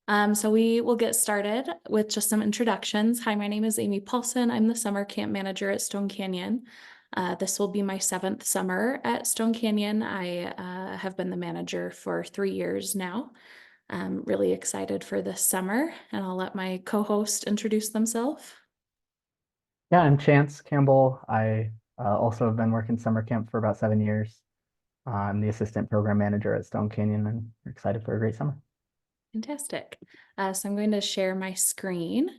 So we will get started with just some introductions. Hi, my name is Amy Paulson. I'm the summer camp manager at Stone Canyon. This will be my 7th summer at Stone Canyon. I have been the manager for 3 years now. I'm really excited for this summer, and I'll let my co-host introduce themselves. Yeah, I'm Chance Campbell. I also have been working summer camp for about 7 years. I'm the assistant program manager at Stone Canyon, and we're excited for a great summer. Fantastic. So I'm going to share my screen.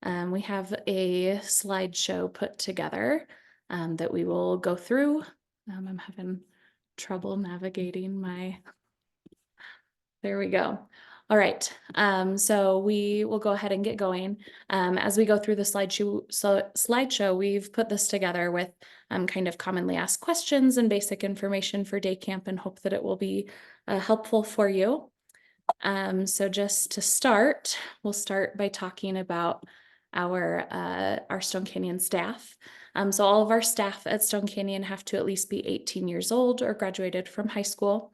We have a slideshow put together that we will go through. I'm having trouble navigating there we go. All right, so we will go ahead and get going. As we go through the slideshow, we've put this together with kind of commonly asked questions and basic information for day camp and hope that it will be helpful for you. So just to start, we'll start by talking about our Stone Canyon staff. So all of our staff at Stone Canyon have to at least be 18 years old or graduated from high school.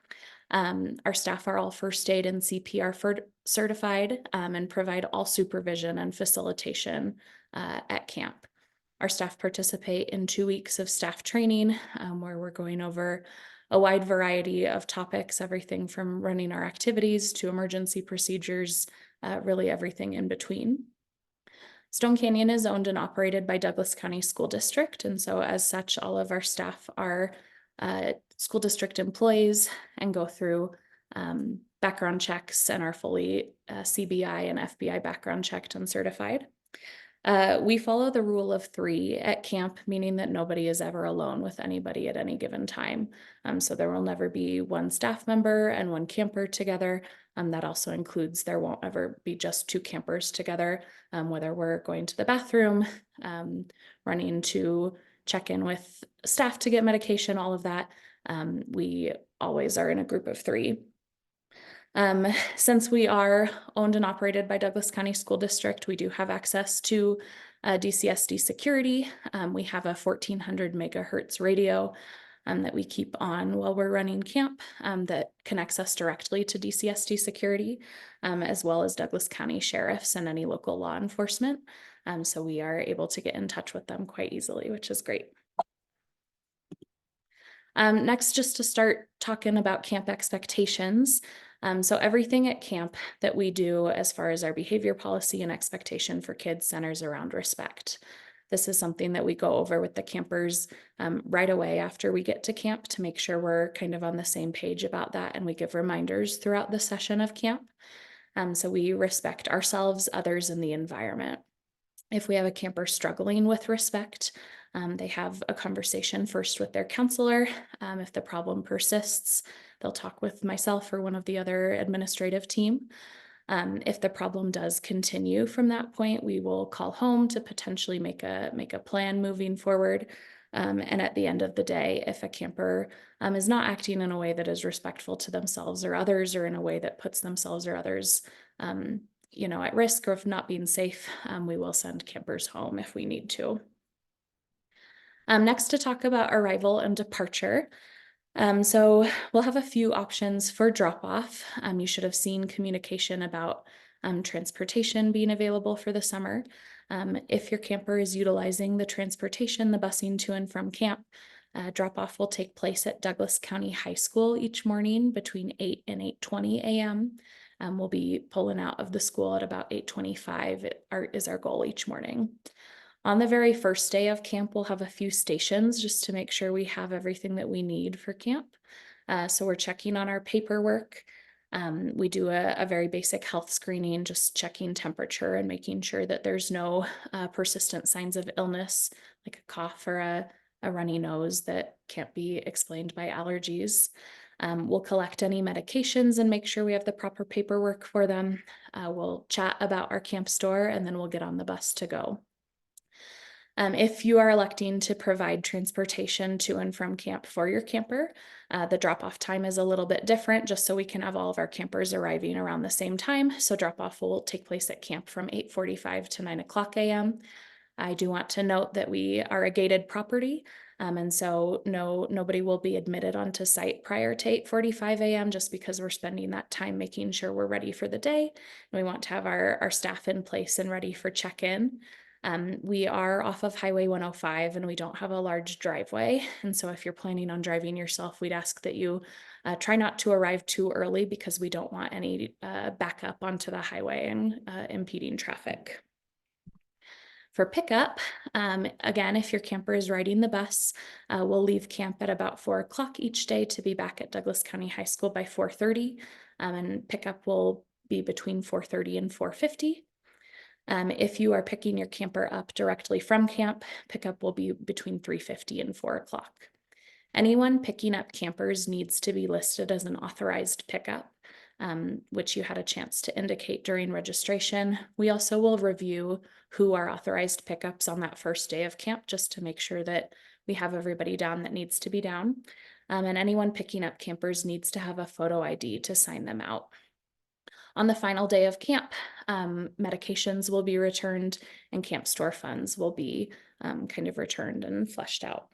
Our staff are all first aid and CPR certified and provide all supervision and facilitation at camp. Our staff participate in 2 weeks of staff training where we're going over a wide variety of topics, everything from running our activities to emergency procedures, really everything in between. Stone Canyon is owned and operated by Douglas County School District, and so as such, all of our staff are school district employees and go through background checks and are fully CBI and FBI background checked and certified. We follow the rule of 3 at camp, meaning that nobody is ever alone with anybody at any given time. So there will never be one staff member and one camper together. That also includes there won't ever be just 2 campers together, whether we're going to the bathroom, running to check in with staff to get medication, all of that. We always are in a group of 3. Since we are owned and operated by Douglas County School District, we do have access to DCSD security. We have a 1400 megahertz radio that we keep on while we're running camp that connects us directly to DCSD security, as well as Douglas County sheriffs and any local law enforcement. So we are able to get in touch with them quite easily, which is great. Next, just to start talking about camp expectations. So everything at camp that we do as far as our behavior policy and expectation for kids centers around respect. This is something that we go over with the campers right away after we get to camp to make sure we're kind of on the same page about that, and we give reminders throughout the session of camp. So we respect ourselves, others, and the environment. If we have a camper struggling with respect, they have a conversation first with their counselor. If the problem persists, they'll talk with myself or one of the other administrative team. If the problem does continue from that point, we will call home to potentially make a plan moving forward. And at the end of the day, if a camper is not acting in a way that is respectful to themselves or others, or in a way that puts themselves or others at risk of not being safe, we will send campers home if we need to. Next, to talk about arrival and departure. So we'll have a few options for drop-off. You should have seen communication about transportation being available for the summer. If your camper is utilizing the transportation, the busing to and from camp, drop-off will take place at Douglas County High School each morning between 8 and 8:20 a.m. We'll be pulling out of the school at about 8:25 is our goal each morning. On the very first day of camp, we'll have a few stations just to make sure we have everything that we need for camp. So we're checking on our paperwork. We do a very basic health screening, just checking temperature and making sure that there's no persistent signs of illness, like a cough or a runny nose that can't be explained by allergies. We'll collect any medications and make sure we have the proper paperwork for them. We'll chat about our camp store, and then we'll get on the bus to go. If you are electing to provide transportation to and from camp for your camper, the drop-off time is a little bit different, just so we can have all of our campers arriving around the same time. So drop-off will take place at camp from 8:45 to 9 o'clock a.m. I do want to note that we are a gated property, And so nobody will be admitted onto site prior to 8:45 a.m. just because we're spending that time making sure we're ready for the day. And we want to have our staff in place and ready for check-in. We are off of Highway 105 and we don't have a large driveway. And so if you're planning on driving yourself, we'd ask that you try not to arrive too early because we don't want any backup onto the highway and impeding traffic. For pickup, again, if your camper is riding the bus, we'll leave camp at about 4 o'clock each day to be back at Douglas County High School by 4:30. And pickup will be between 4:30 and 4:50. If you are picking your camper up directly from camp, pickup will be between 3:50 and 4 o'clock. Anyone picking up campers needs to be listed as an authorized pickup, which you had a chance to indicate during registration. We also will review who are authorized pickups on that first day of camp, just to make sure that we have everybody down that needs to be down. And anyone picking up campers needs to have a photo ID to sign them out. On the final day of camp, medications will be returned and camp store funds will be kind of returned and fleshed out.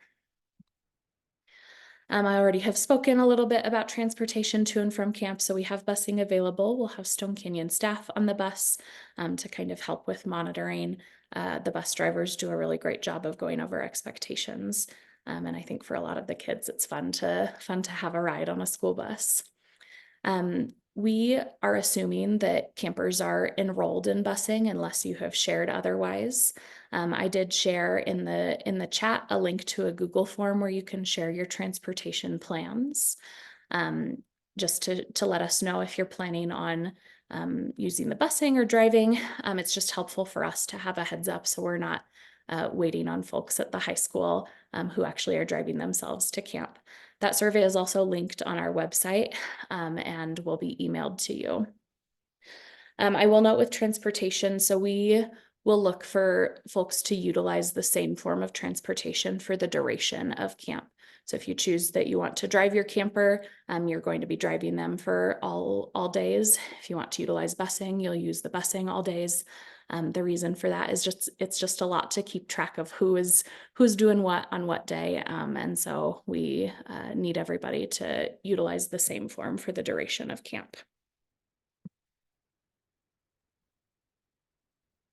I already have spoken a little bit about transportation to and from camp, so we have busing available. We'll have Stone Canyon staff on the bus to kind of help with monitoring. The bus drivers do a really great job of going over expectations. And I think for a lot of the kids, it's fun to have a ride on a school bus. We are assuming that campers are enrolled in busing unless you have shared otherwise. I did share in the chat a link to a Google form where you can share your transportation plans, just to let us know if you're planning on using the busing or driving. It's just helpful for us to have a heads up so we're not waiting on folks at the high school who actually are driving themselves to camp. That survey is also linked on our website and will be emailed to you. I will note with transportation, so we will look for folks to utilize the same form of transportation for the duration of camp. So if you choose that you want to drive your camper, you're going to be driving them for all days. If you want to utilize busing, you'll use the busing all days. The reason for that is it's just a lot to keep track of who's doing what on what day. And so we need everybody to utilize the same form for the duration of camp.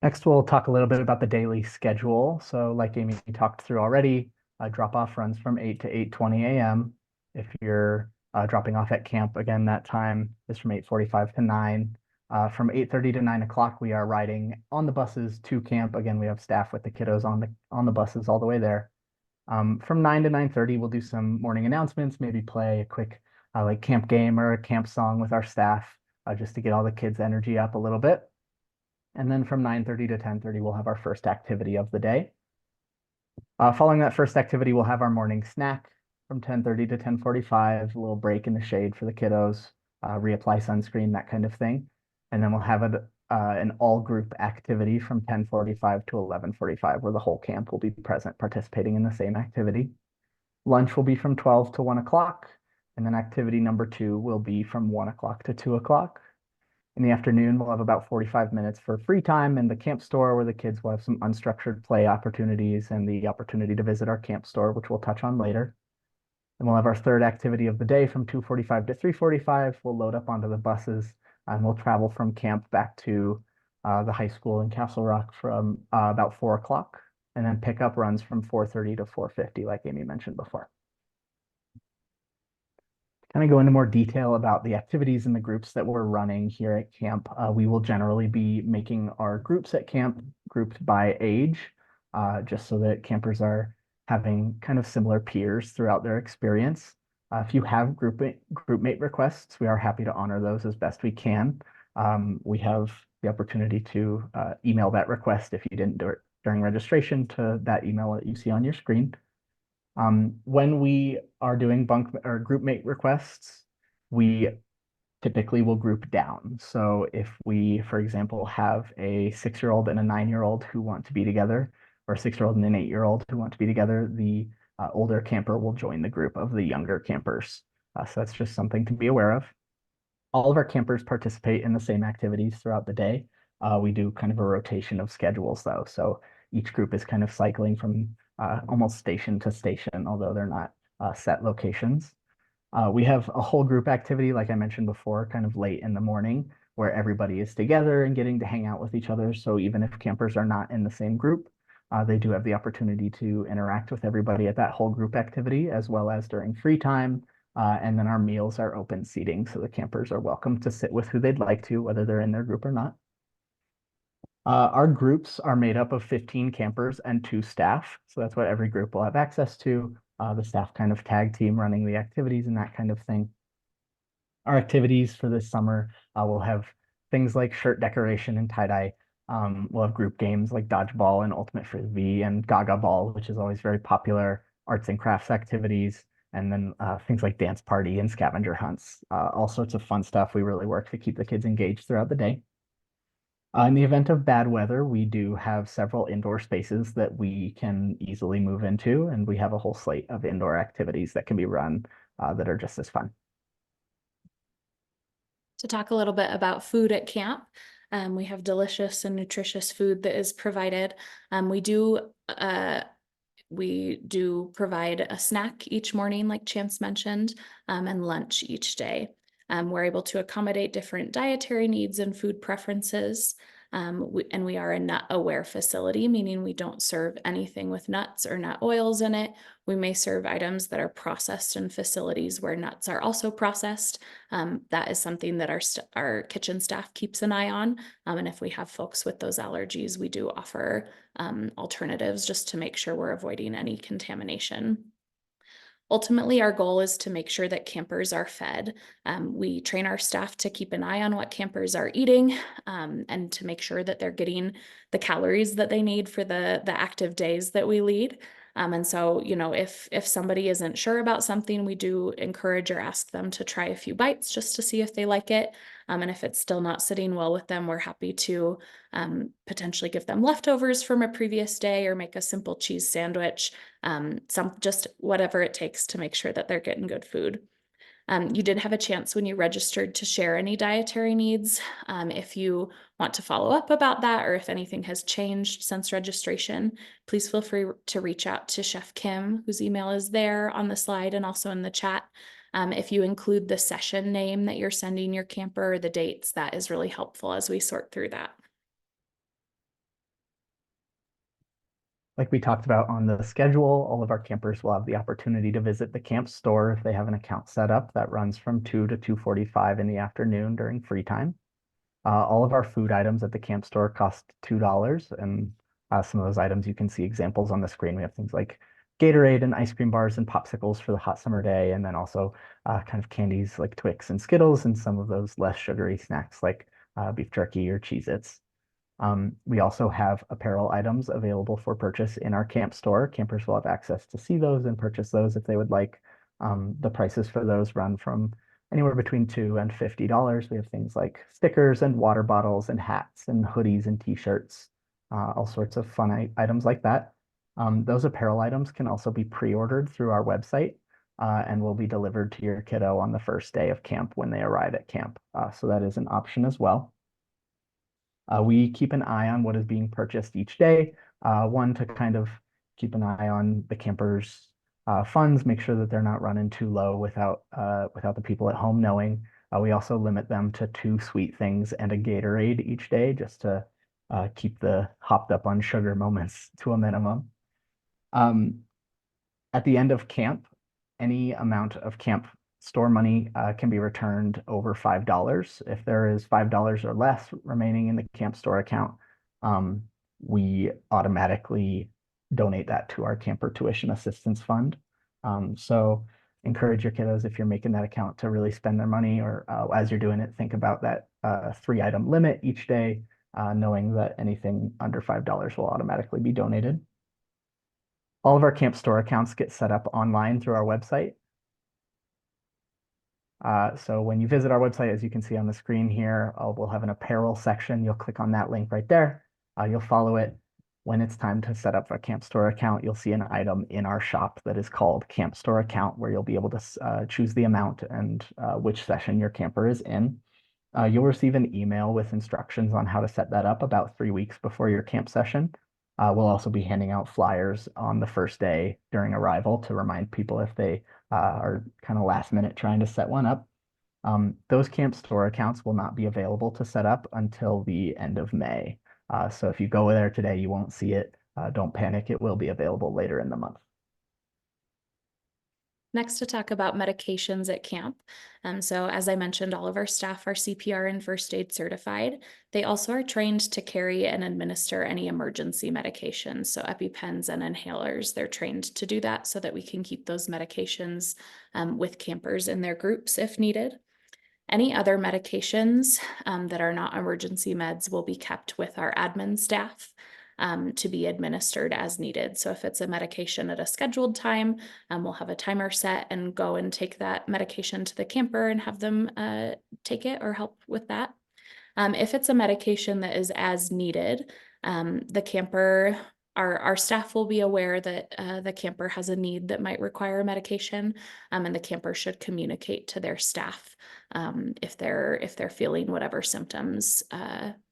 Next, we'll talk a little bit about the daily schedule. So like Amy talked through already, drop-off runs from 8 to 8:20 a.m. If you're dropping off at camp, again, that time is from 8:45 to 9. From 8:30 to 9 o'clock, we are riding on the buses to camp. Again, we have staff with the kiddos on the buses all the way there. From 9 to 9:30, we'll do some morning announcements, maybe play a quick like camp game or a camp song with our staff, just to get all the kids' energy up a little bit. And then from 9:30 to 10:30, we'll have our first activity of the day. Following that first activity, we'll have our morning snack from 10:30 to 10:45, a little break in the shade for the kiddos, reapply sunscreen, that kind of thing. And then we'll have an all-group activity from 10:45 to 11:45, where the whole camp will be present, participating in the same activity. Lunch will be from 12 to 1 o'clock, and then activity number 2 will be from 1 o'clock to 2 o'clock. In the afternoon, we'll have about 45 minutes for free time in the camp store where the kids will have some unstructured play opportunities and the opportunity to visit our camp store, which we'll touch on later. And we'll have our third activity of the day from 2:45 to 3:45. We'll load up onto the buses and we'll travel from camp back to the high school in Castle Rock from about 4 o'clock. And then pickup runs from 4:30 to 4:50, like Amy mentioned before. Kind of go into more detail about the activities and the groups that we're running here at camp. We will generally be making our groups at camp grouped by age, just so that campers are having kind of similar peers throughout their experience. If you have groupmate requests, we are happy to honor those as best we can. We have the opportunity to email that request if you didn't do it during registration to that email that you see on your screen. When we are doing bunk or group mate requests, we typically will group down. So if we, for example, have a 6-year-old and a 9-year-old who want to be together, or a 6-year-old and an 8-year-old who want to be together, the older camper will join the group of the younger campers. So that's just something to be aware of. All of our campers participate in the same activities throughout the day. We do kind of a rotation of schedules though. So each group is kind of cycling from almost station to station, although they're not set locations. We have a whole group activity, like I mentioned before, kind of late in the morning, where everybody is together and getting to hang out with each other. So even if campers are not in the same group, they do have the opportunity to interact with everybody at that whole group activity, as well as during free time. And then our meals are open seating, so the campers are welcome to sit with who they'd like to, whether they're in their group or not. Our groups are made up of 15 campers and 2 staff. So that's what every group will have access to. The staff kind of tag team running the activities and that kind of thing. Our activities for this summer will have things like shirt decoration and tie-dye. We'll have group games like dodgeball and ultimate frisbee and gaga ball, which is always very popular, arts and crafts activities, and then things like dance party and scavenger hunts. All sorts of fun stuff. We really work to keep the kids engaged throughout the day. In the event of bad weather, we do have several indoor spaces that we can easily move into, and we have a whole slate of indoor activities that can be run that are just as fun. To talk a little bit about food at camp, we have delicious and nutritious food that is provided. We do provide a snack each morning, like Chance mentioned, and lunch each day. We're able to accommodate different dietary needs and food preferences. And we are a nut-aware facility, meaning we don't serve anything with nuts or nut oils in it. We may serve items that are processed in facilities where nuts are also processed. That is something that our kitchen staff keeps an eye on. And if we have folks with those allergies, we do offer alternatives just to make sure we're avoiding any contamination. Ultimately, our goal is to make sure that campers are fed. We train our staff to keep an eye on what campers are eating and to make sure that they're getting the calories that they need for the active days that we lead. And so, if somebody isn't sure about something, we do encourage or ask them to try a few bites just to see if they like it. And if it's still not sitting well with them, we're happy to potentially give them leftovers from a previous day or make a simple cheese sandwich, just whatever it takes to make sure that they're getting good food. You did have a chance when you registered to share any dietary needs. If you want to follow up about that or if anything has changed since registration, please feel free to reach out to Chef Kim, whose email is there on the slide and also in the chat. If you include the session name that you're sending your camper or the dates, that is really helpful as we sort through that. Like we talked about on the schedule, all of our campers will have the opportunity to visit the camp store if they have an account set up that runs from 2 to 2:45 in the afternoon during free time. All of our food items at the camp store cost $2, and some of those items you can see examples on the screen. We have things like Gatorade and ice cream bars and popsicles for the hot summer day, and then also kind of candies like Twix and Skittles, and some of those less sugary snacks like beef jerky or Cheez-Its. We also have apparel items available for purchase in our camp store. Campers will have access to see those and purchase those if they would like. The prices for those run from anywhere between $2 and $50. We have things like stickers and water bottles and hats and hoodies and t-shirts, all sorts of fun items like that. Those apparel items can also be pre-ordered through our website and will be delivered to your kiddo on the first day of camp when they arrive at camp. So that is an option as well. We keep an eye on what is being purchased each day. One, to kind of keep an eye on the campers' funds, make sure that they're not running too low without the people at home knowing. We also limit them to 2 sweet things and a Gatorade each day, just to keep the hopped up on sugar moments to a minimum. At the end of camp, any amount of camp store money can be returned over $5. If there is $5 or less remaining in the camp store account, we automatically donate that to our camper tuition assistance fund. So encourage your kiddos, if you're making that account, to really spend their money, or as you're doing it, think about that 3-item limit each day, knowing that anything under $5 will automatically be donated. All of our camp store accounts get set up online through our website. So when you visit our website, as you can see on the screen here, we'll have an apparel section. You'll click on that link right there. You'll follow it. When it's time to set up a camp store account, you'll see an item in our shop that is called Camp Store Account, where you'll be able to choose the amount and which session your camper is in. You'll receive an email with instructions on how to set that up about 3 weeks before your camp session. We'll also be handing out flyers on the first day during arrival to remind people if they are kind of last minute trying to set one up. Those camp store accounts will not be available to set up until the end of May. So if you go there today, you won't see it. Don't panic, it will be available later in the month. Next, to talk about medications at camp. So as I mentioned, all of our staff are CPR and first aid certified. They also are trained to carry and administer any emergency medications. So EpiPens and inhalers, they're trained to do that so that we can keep those medications with campers in their groups if needed. Any other medications that are not emergency meds will be kept with our admin staff to be administered as needed. So if it's a medication at a scheduled time, we'll have a timer set and go and take that medication to the camper and have them take it or help with that. If it's a medication that is as needed, the camper, our staff will be aware that the camper has a need that might require medication, and the camper should communicate to their staff if they're feeling whatever symptoms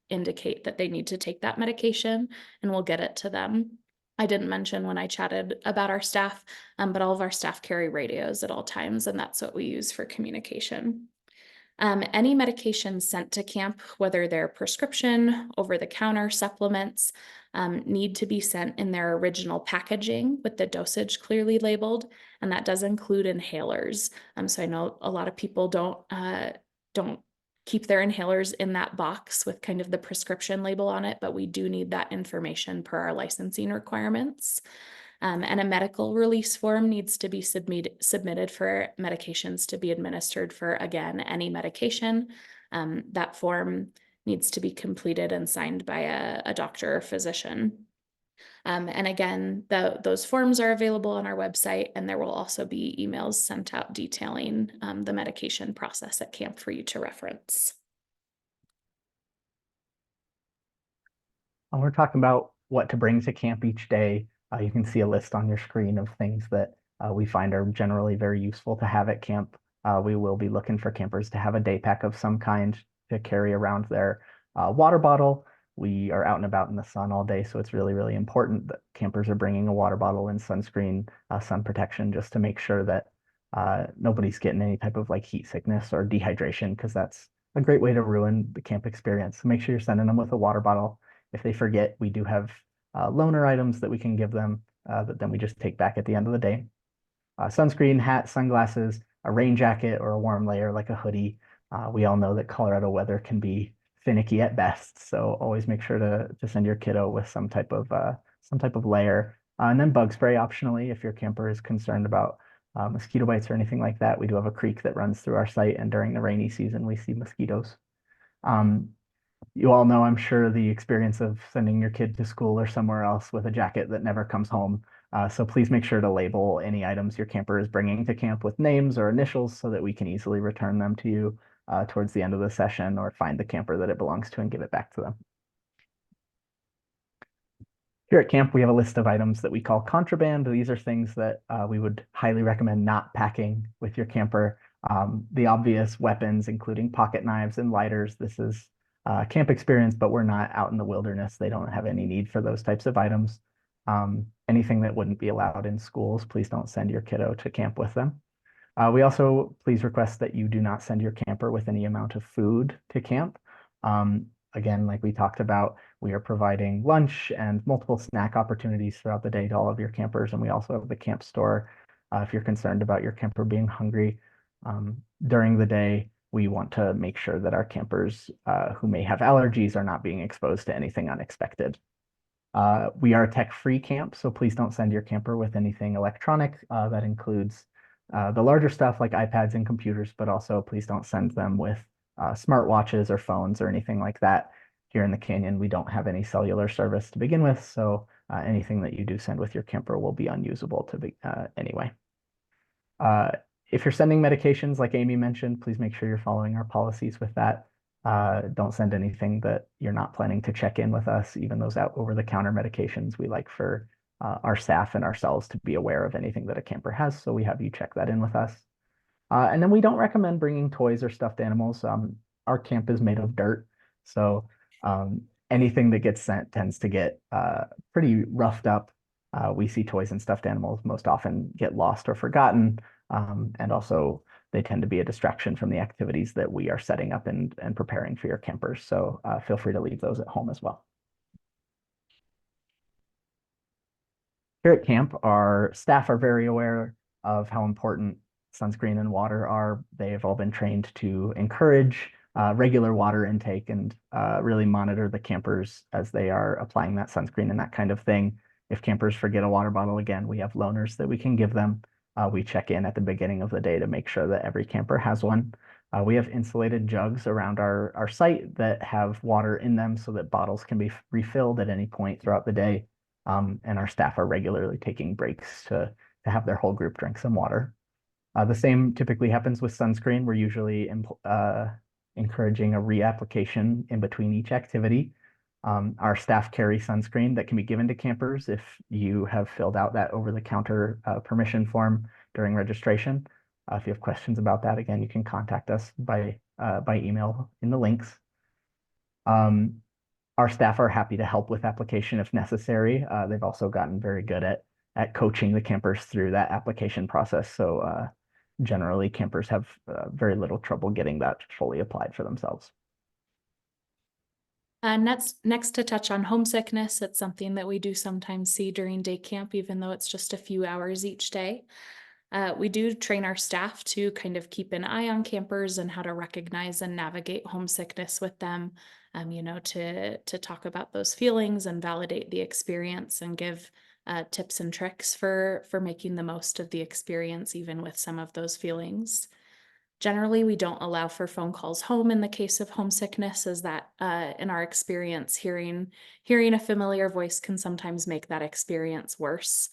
indicate that they need to take that medication, and we'll get it to them. I didn't mention when I chatted about our staff, but all of our staff carry radios at all times, and that's what we use for communication. Any medications sent to camp, whether they're prescription, over-the-counter supplements, need to be sent in their original packaging with the dosage clearly labeled, and that does include inhalers. So I know a lot of people don't keep their inhalers in that box with kind of the prescription label on it, but we do need that information per our licensing requirements. And a medical release form needs to be submitted for medications to be administered for, again, any medication. That form needs to be completed and signed by a doctor or physician. And again, those forms are available on our website, and there will also be emails sent out detailing the medication process at camp for you to reference. When we're talking about what to bring to camp each day, you can see a list on your screen of things that we find are generally very useful to have at camp. We will be looking for campers to have a day pack of some kind to carry around their water bottle. We are out and about in the sun all day, so it's really, really important that campers are bringing a water bottle and sunscreen, sun protection, just to make sure that nobody's getting any type of like heat sickness or dehydration, because that's a great way to ruin the camp experience. So make sure you're sending them with a water bottle. If they forget, we do have loaner items that we can give them that then we just take back at the end of the day. Sunscreen, hat, sunglasses, a rain jacket or a warm layer like a hoodie. We all know that Colorado weather can be finicky at best, so always make sure to send your kiddo with some type of layer. And then bug spray optionally if your camper is concerned about mosquito bites or anything like that. We do have a creek that runs through our site, and during the rainy season, we see mosquitoes. You all know, I'm sure, the experience of sending your kid to school or somewhere else with a jacket that never comes home. So please make sure to label any items your camper is bringing to camp with names or initials so that we can easily return them to you towards the end of the session, or find the camper that it belongs to and give it back to them. Here at camp, we have a list of items that we call contraband. These are things that we would highly recommend not packing with your camper. The obvious weapons, including pocket knives and lighters. This is camp experience, but we're not out in the wilderness. They don't have any need for those types of items. Anything that wouldn't be allowed in schools, please don't send your kiddo to camp with them. We also please request that you do not send your camper with any amount of food to camp. Again, like we talked about, we are providing lunch and multiple snack opportunities throughout the day to all of your campers. And we also have the camp store if you're concerned about your camper being hungry. During the day, we want to make sure that our campers who may have allergies are not being exposed to anything unexpected. We are a tech-free camp, so please don't send your camper with anything electronic. That includes the larger stuff like iPads and computers, but also please don't send them with smartwatches or phones or anything like that. Here in the canyon, we don't have any cellular service to begin with, so anything that you do send with your camper will be unusable anyway. If you're sending medications, like Amy mentioned, please make sure you're following our policies with that. Don't send anything that you're not planning to check in with us, even those out over-the-counter medications. We like for our staff and ourselves to be aware of anything that a camper has, so we have you check that in with us. And then we don't recommend bringing toys or stuffed animals. Our camp is made of dirt, so anything that gets sent tends to get pretty roughed up. We see toys and stuffed animals most often get lost or forgotten. And also they tend to be a distraction from the activities that we are setting up and preparing for your campers. So feel free to leave those at home as well. Here at camp, our staff are very aware of how important sunscreen and water are. They have all been trained to encourage regular water intake and really monitor the campers as they are applying that sunscreen and that kind of thing. If campers forget a water bottle again, we have loaners that we can give them. We check in at the beginning of the day to make sure that every camper has one. We have insulated jugs around our site that have water in them so that bottles can be refilled at any point throughout the day. And our staff are regularly taking breaks to have their whole group drink some water. The same typically happens with sunscreen. We're usually encouraging a reapplication in between each activity. Our staff carry sunscreen that can be given to campers if you have filled out that over-the-counter permission form during registration. If you have questions about that, again, you can contact us by email in the links. Our staff are happy to help with application if necessary. They've also gotten very good at coaching the campers through that application process. So generally, campers have very little trouble getting that fully applied for themselves. Next to touch on homesickness, it's something that we do sometimes see during day camp, even though it's just a few hours each day. We do train our staff to kind of keep an eye on campers and how to recognize and navigate homesickness with them, to talk about those feelings and validate the experience and give tips and tricks for making the most of the experience, even with some of those feelings. Generally, we don't allow for phone calls home in the case of homesickness, as that, in our experience, hearing a familiar voice can sometimes make that experience worse.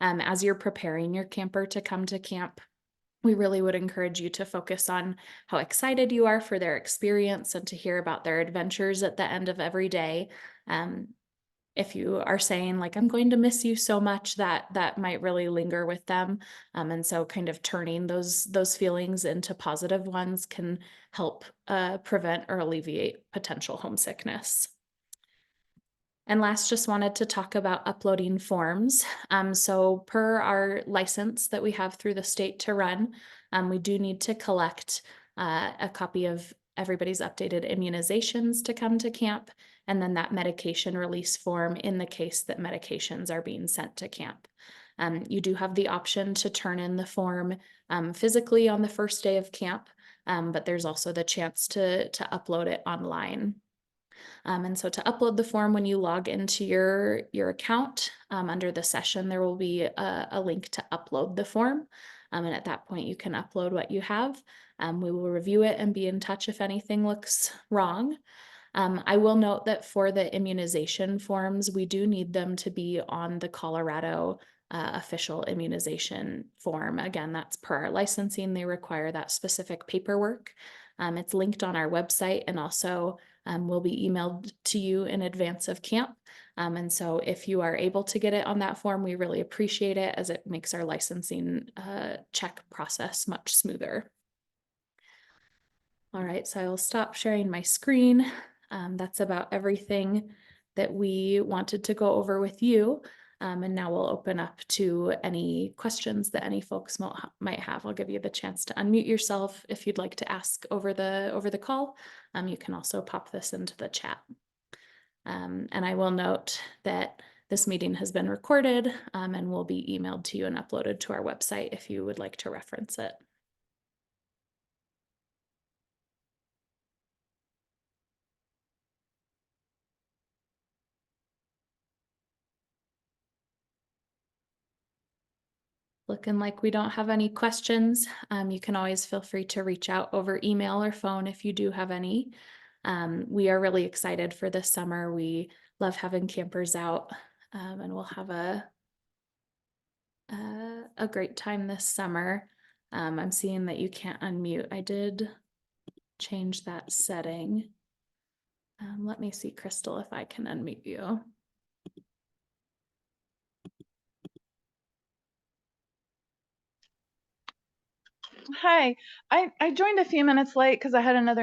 As you're preparing your camper to come to camp, we really would encourage you to focus on how excited you are for their experience and to hear about their adventures at the end of every day. If you are saying like, I'm going to miss you so much, that might really linger with them. And so kind of turning those feelings into positive ones can help prevent or alleviate potential homesickness. And last, just wanted to talk about uploading forms. So per our license that we have through the state to run, we do need to collect a copy of everybody's updated immunizations to come to camp, and then that medication release form in the case that medications are being sent to camp. You do have the option to turn in the form physically on the first day of camp, but there's also the chance to upload it online. And so to upload the form, when you log into your account, under the session, there will be a link to upload the form. And at that point, you can upload what you have. We will review it and be in touch if anything looks wrong. I will note that for the immunization forms, we do need them to be on the Colorado official immunization form. Again, that's per our licensing. They require that specific paperwork. It's linked on our website and also will be emailed to you in advance of camp. And so if you are able to get it on that form, we really appreciate it, as it makes our licensing check process much smoother. All right, so I will stop sharing my screen. That's about everything that we wanted to go over with you. And now we'll open up to any questions that any folks might have. I'll give you the chance to unmute yourself if you'd like to ask over the call. You can also pop this into the chat. And I will note that this meeting has been recorded and will be emailed to you and uploaded to our website if you would like to reference it. Looking like we don't have any questions. You can always feel free to reach out over email or phone if you do have any. We are really excited for this summer. We love having campers out, and we'll have a great time this summer. I'm seeing that you can't unmute. I did change that setting. Let me see, Crystal, if I can unmute you. Hi, I joined a few minutes late because I had another